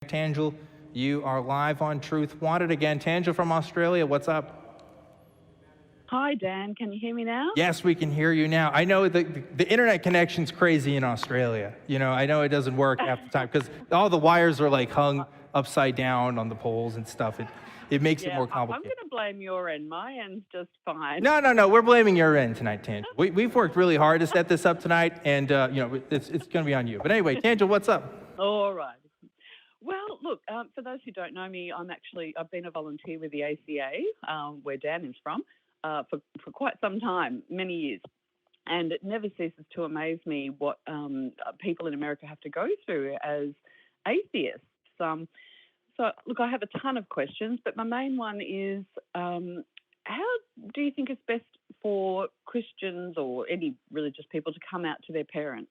Tanjil, you are live on Truth Wanted again. Tanjil from Australia, what's up? Hi, Dan. Can you hear me now? Yes, we can hear you now. I know the internet connection's crazy in Australia. You know, I know it doesn't work half the time because all the wires are like hung upside down on the poles and stuff. It makes it more complicated. I'm going to blame your end. My end's just fine. No. We're blaming your end tonight, Tanjil. We've worked really hard to set this up tonight, and you know, it's going to be on you. But anyway, Tanjil, what's up? All right. Well, look, for those who don't know me, I've been a volunteer with the ACA, where Dan is from, for quite some time, many years. And it never ceases to amaze me what people in America have to go through as atheists. So, look, I have a ton of questions, but my main one is, how do you think it's best for Christians or any religious people to come out to their parents?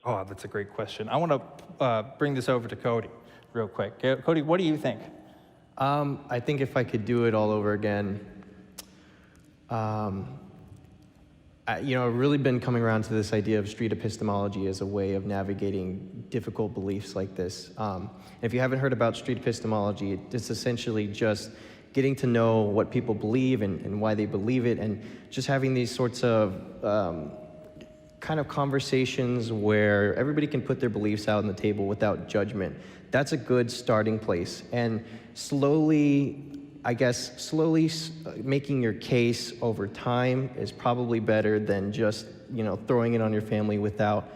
Oh, that's a great question. I want to bring this over to Cody real quick. Cody, what do you think? I think if I could do it all over again, I've really been coming around to this idea of street epistemology as a way of navigating difficult beliefs like this. If you haven't heard about street epistemology, it's essentially just getting to know what people believe and why they believe it, and just having these sorts of kind of conversations where everybody can put their beliefs out on the table without judgment. That's a good starting place. And slowly making your case over time is probably better than just, throwing it on your family without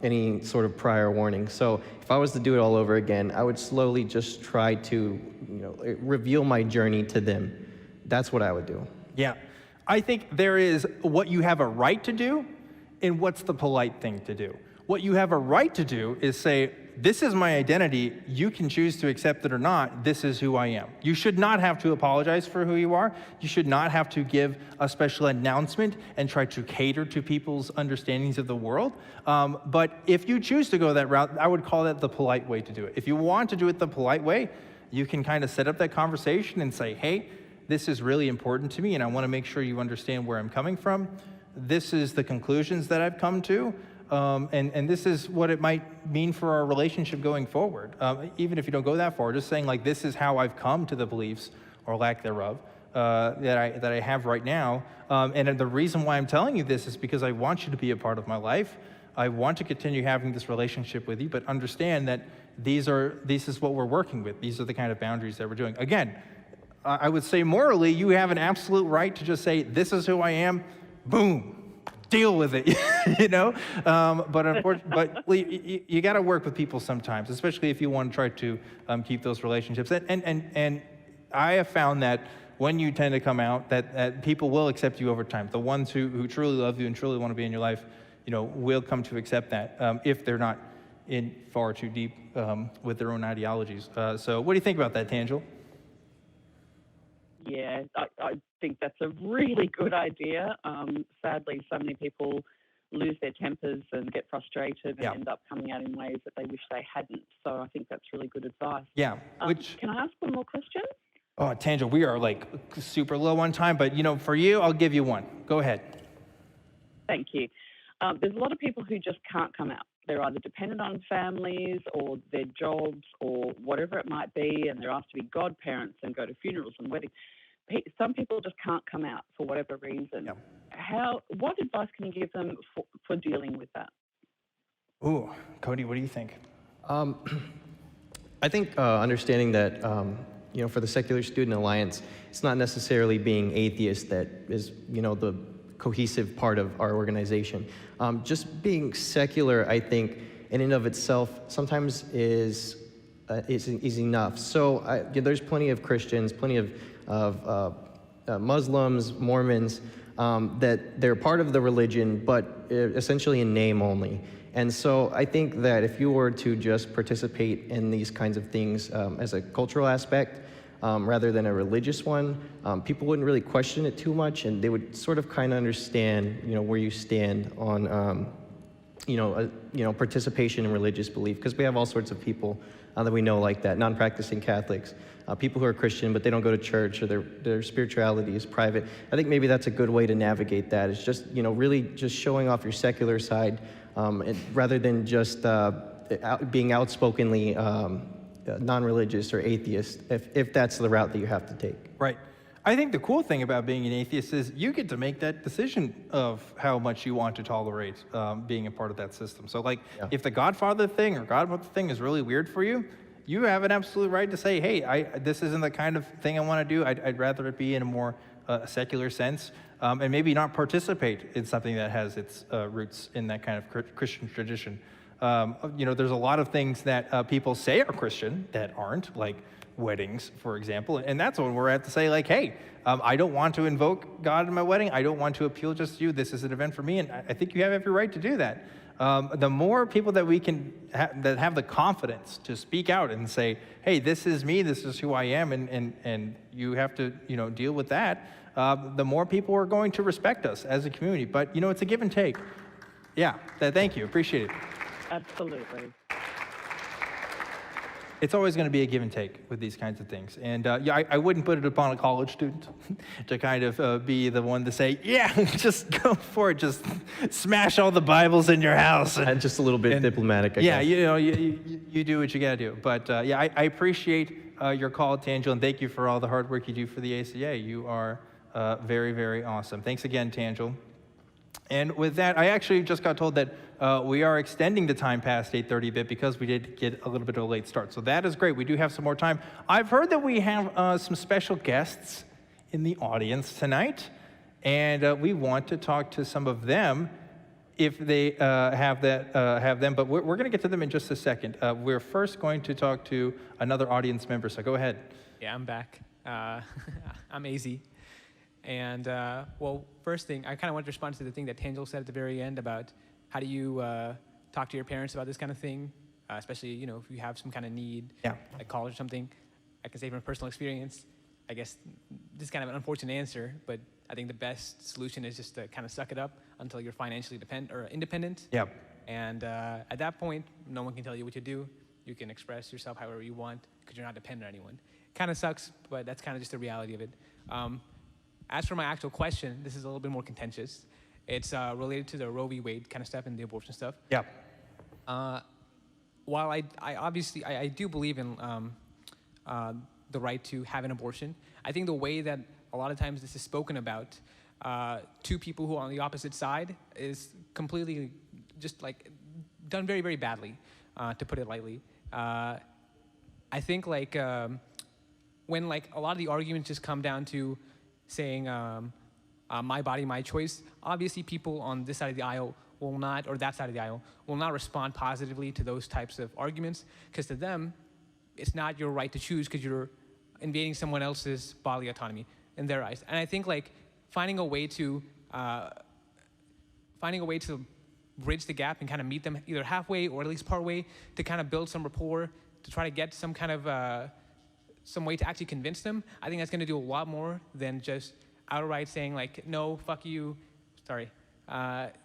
any sort of prior warning. So if I was to do it all over again, I would slowly just try to, reveal my journey to them. That's what I would do. Yeah. I think there is what you have a right to do and what's the polite thing to do. What you have a right to do is say, this is my identity, you can choose to accept it or not, this is who I am. You should not have to apologize for who you are. You should not have to give a special announcement and try to cater to people's understandings of the world. But if you choose to go that route, I would call that the polite way to do it. If you want to do it the polite way, you can kind of set up that conversation and say, hey, this is really important to me and I want to make sure you understand where I'm coming from. This is the conclusions that I've come to. And this is what it might mean for our relationship going forward. Even if you don't go that far, just saying like, this is how I've come to the beliefs or lack thereof that I have right now. And the reason why I'm telling you this is because I want you to be a part of my life. I want to continue having this relationship with you, but understand that this is what we're working with. These are the kind of boundaries that we're doing. Again, I would say morally, you have an absolute right to just say, this is who I am, boom. Deal with it, But unfortunately, you got to work with people sometimes, especially if you want to try to keep those relationships. And I have found that when you tend to come out, that people will accept you over time. The ones who truly love you and truly want to be in your life, will come to accept that if they're not in far too deep with their own ideologies. So what do you think about that, Tanjil? Yeah, I think that's a really good idea. Sadly, so many people lose their tempers and get frustrated and end up coming out in ways that they wish they hadn't. So I think that's really good advice. Yeah. Can I ask one more question? Oh, Tanjil, we are like super low on time, but for you, I'll give you one. Go ahead. Thank you. There's a lot of people who just can't come out. They're either dependent on families or their jobs or whatever it might be, and they're asked to be godparents and go to funerals and weddings. Some people just can't come out for whatever reason. Yep. What advice can you give them for dealing with that? Ooh, Cody, what do you think? I think understanding that, for the Secular Student Alliance, it's not necessarily being atheist that is, the cohesive part of our organization. Just being secular, I think, in and of itself, sometimes is enough. So there's plenty of Christians, plenty of Muslims, Mormons, that they're part of the religion, but essentially in name only. And so I think that if you were to just participate in these kinds of things as a cultural aspect, rather than a religious one, people wouldn't really question it too much, and they would sort of kind of understand, where you stand on, participation in religious belief, because we have all sorts of people that we know like that, non-practicing Catholics, people who are Christian, but they don't go to church, or their spirituality is private. I think maybe that's a good way to navigate that, is just, really just showing off your secular side, rather than just being outspokenly non-religious or atheist, if that's the route that you have to take. Right. I think the cool thing about being an atheist is you get to make that decision of how much you want to tolerate being a part of that system. So like, if the Godfather thing or Godmother thing is really weird for you, you have an absolute right to say, hey, this isn't the kind of thing I want to do. I'd rather it be in a more secular sense, and maybe not participate in something that has its roots in that kind of Christian tradition. There's a lot of things that people say are Christian that aren't, like weddings, for example, and that's when we're at to say, like, hey, I don't want to invoke God in my wedding. I don't want to appeal just to you. This is an event for me, and I think you have every right to do that. The more people that we can that have the confidence to speak out and say, hey, this is me, this is who I am, and you have to deal with that, the more people are going to respect us as a community. But it's a give and take. Yeah, thank you, appreciate it. Absolutely. It's always going to be a give and take with these kinds of things. And I wouldn't put it upon a college student to kind of be the one to say, yeah, just go for it. Just smash all the Bibles in your house. And just a little bit diplomatic, I guess. You do what you got to do. But I appreciate your call, Tanjil, and thank you for all the hard work you do for the ACA. You are very, very awesome. Thanks again, Tanjil. And with that, I actually just got told that we are extending the time past 8:30 a bit because we did get a little bit of a late start. So that is great. We do have some more time. I've heard that we have some special guests in the audience tonight, and we want to talk to some of them if they have them. But we're going to get to them in just a second. We're first going to talk to another audience member. So go ahead. Yeah, I'm back. I'm AZ. And, well, first thing, I kind of want to respond to the thing that Tanjil said at the very end about how do you talk to your parents about this kind of thing, especially, if you have some kind of need, like college or something. I can say from personal experience, I guess this is kind of an unfortunate answer, but I think the best solution is just to kind of suck it up until you're financially independent. Yeah. And at that point, no one can tell you what to do. You can express yourself however you want because you're not dependent on anyone. Kind of sucks, but that's kind of just the reality of it. As for my actual question, this is a little bit more contentious. It's related to the Roe v. Wade kind of stuff and the abortion stuff. Yeah. While I obviously do believe in the right to have an abortion, I think the way that a lot of times this is spoken about to people who are on the opposite side is completely just like done very, very badly, to put it lightly. I think like when like a lot of the arguments just come down to saying my body, my choice, obviously people on this side of the aisle will not, or that side of the aisle, will not respond positively to those types of arguments, because to them, it's not your right to choose because you're invading someone else's bodily autonomy in their eyes. And I think like finding a way to bridge the gap and kind of meet them either halfway or at least part way to kind of build some rapport, to try to get some kind of some way to actually convince them, I think that's going to do a lot more than just outright saying like, no, fuck you, sorry,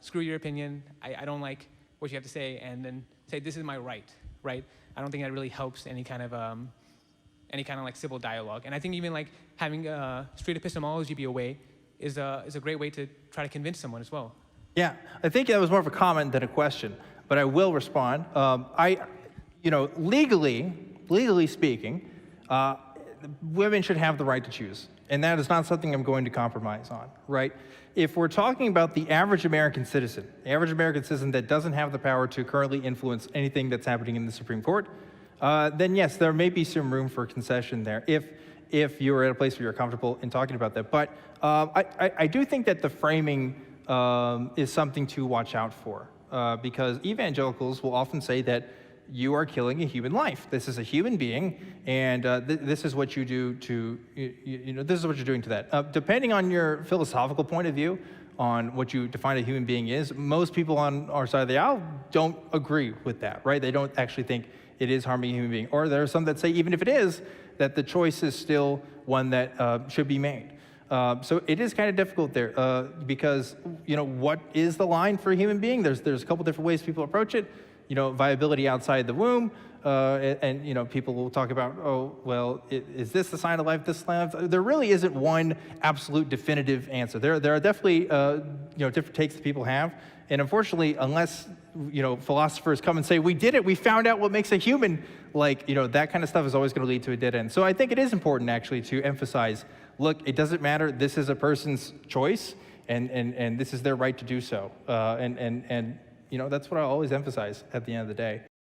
screw your opinion, I don't like what you have to say, and then say this is my right? I don't think that really helps any kind of like civil dialogue. And I think even like having street epistemology be a way is a great way to try to convince someone as well. Yeah, I think that was more of a comment than a question, but I will respond. Legally speaking, women should have the right to choose, and that is not something I'm going to compromise on, right? If we're talking about the average American citizen that doesn't have the power to currently influence anything that's happening in the Supreme Court, then yes, there may be some room for concession there if you're at a place where you're comfortable in talking about that. But I do think that the framing is something to watch out for, because evangelicals will often say that you are killing a human life. This is a human being, and this is what you do to, this is what you're doing to that. Depending on your philosophical point of view on what you define a human being is, most people on our side of the aisle don't agree with that, right? They don't actually think it is harming a human being. Or there are some that say even if it is, that the choice is still one that should be made. So it is kind of difficult there because, what is the line for a human being? There's a couple different ways people approach it. Viability outside the womb, and people will talk about, oh, well, is this the sign of life, this sign of life? There really isn't one absolute definitive answer. There are definitely, different takes that people have, and unfortunately, unless, philosophers come and say, we did it, we found out what makes a human like, that kind of stuff is always going to lead to a dead end. So I think it is important actually to emphasize, look, it doesn't matter. This is a person's choice, and this is their right to do so. And that's what I always emphasize at the end of the day.